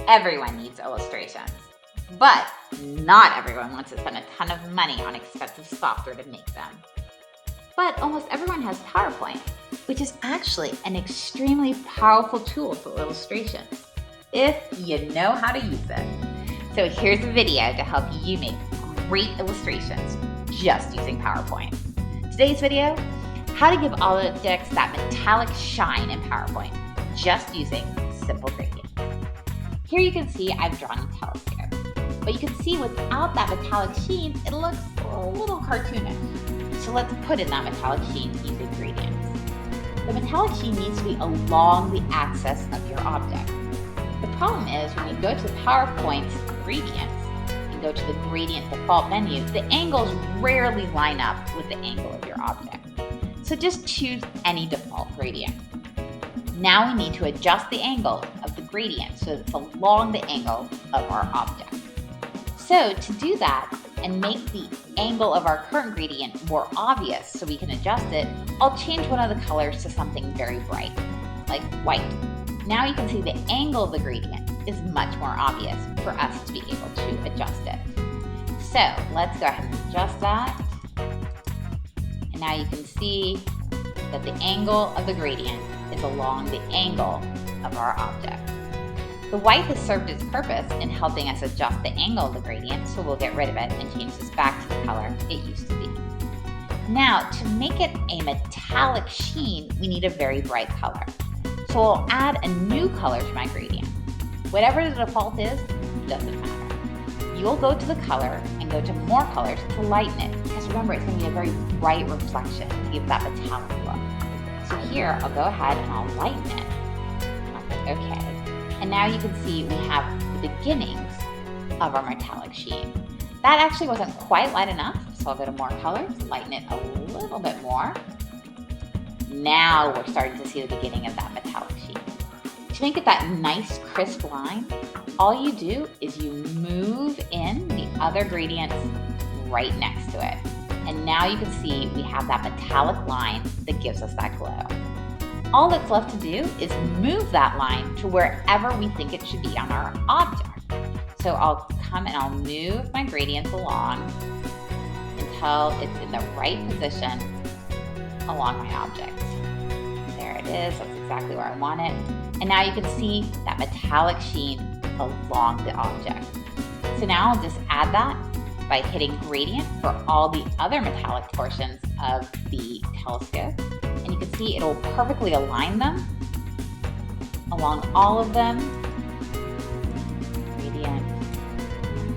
Everyone needs illustrations, but not everyone wants to spend a ton of money on expensive software to make them. But almost everyone has PowerPoint, which is actually an extremely powerful tool for illustrations, if you know how to use it. So here's a video to help you make great illustrations just using PowerPoint. Today's video, how to give objects that metallic shine in PowerPoint, just using simple gradients. Here you can see I've drawn a telescope, but you can see without that metallic sheen, it looks a little cartoonish. So let's put in that metallic sheen using gradients. The metallic sheen needs to be along the axis of your object. The problem is when you go to the PowerPoint gradients and go to the gradient default menu, the angles rarely line up with the angle of your object. So just choose any default gradient. Now we need to adjust the angle of the gradient so that it's along the angle of our object. So to do that and make the angle of our current gradient more obvious so we can adjust it, I'll change one of the colors to something very bright, like white. Now you can see the angle of the gradient is much more obvious for us to be able to adjust it. So let's go ahead and adjust that. And now you can see that the angle of the gradient is along the angle of our object. The white has served its purpose in helping us adjust the angle of the gradient, so we'll get rid of it and change this back to the color it used to be. Now, to make it a metallic sheen, we need a very bright color. So I'll add a new color to my gradient. Whatever the default is, doesn't matter. You'll go to the color and go to more colors to lighten it, because remember, it's going to be a very bright reflection to give that metallic look. So here, I'll go ahead and I'll lighten it. I'll click OK. And now you can see we have the beginnings of our metallic sheen. That actually wasn't quite light enough, so I'll go to more colors, lighten it a little bit more. Now we're starting to see the beginning of that metallic sheen. To make it that nice crisp line, all you do is you move in the other gradients right next to it. And now you can see we have that metallic line that gives us that glow. All that's left to do is move that line to wherever we think it should be on our object. So I'll come and I'll move my gradients along until it's in the right position along my object. There it is, that's exactly where I want it. And now you can see that metallic sheen along the object. So now I'll just add that by hitting gradient for all the other metallic portions of the telescope. And you can see it'll perfectly align them along all of them. Gradient,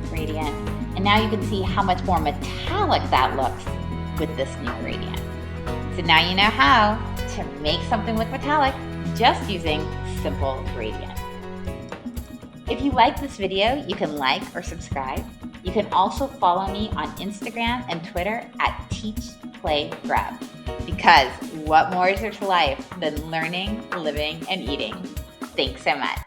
gradient. And now you can see how much more metallic that looks with this new gradient. So now you know how to make something with metallic just using simple gradients. If you like this video, you can like or subscribe. You can also follow me on Instagram and Twitter at TeachPlayGrab. Because what more is there to life than learning, living, and eating? Thanks so much.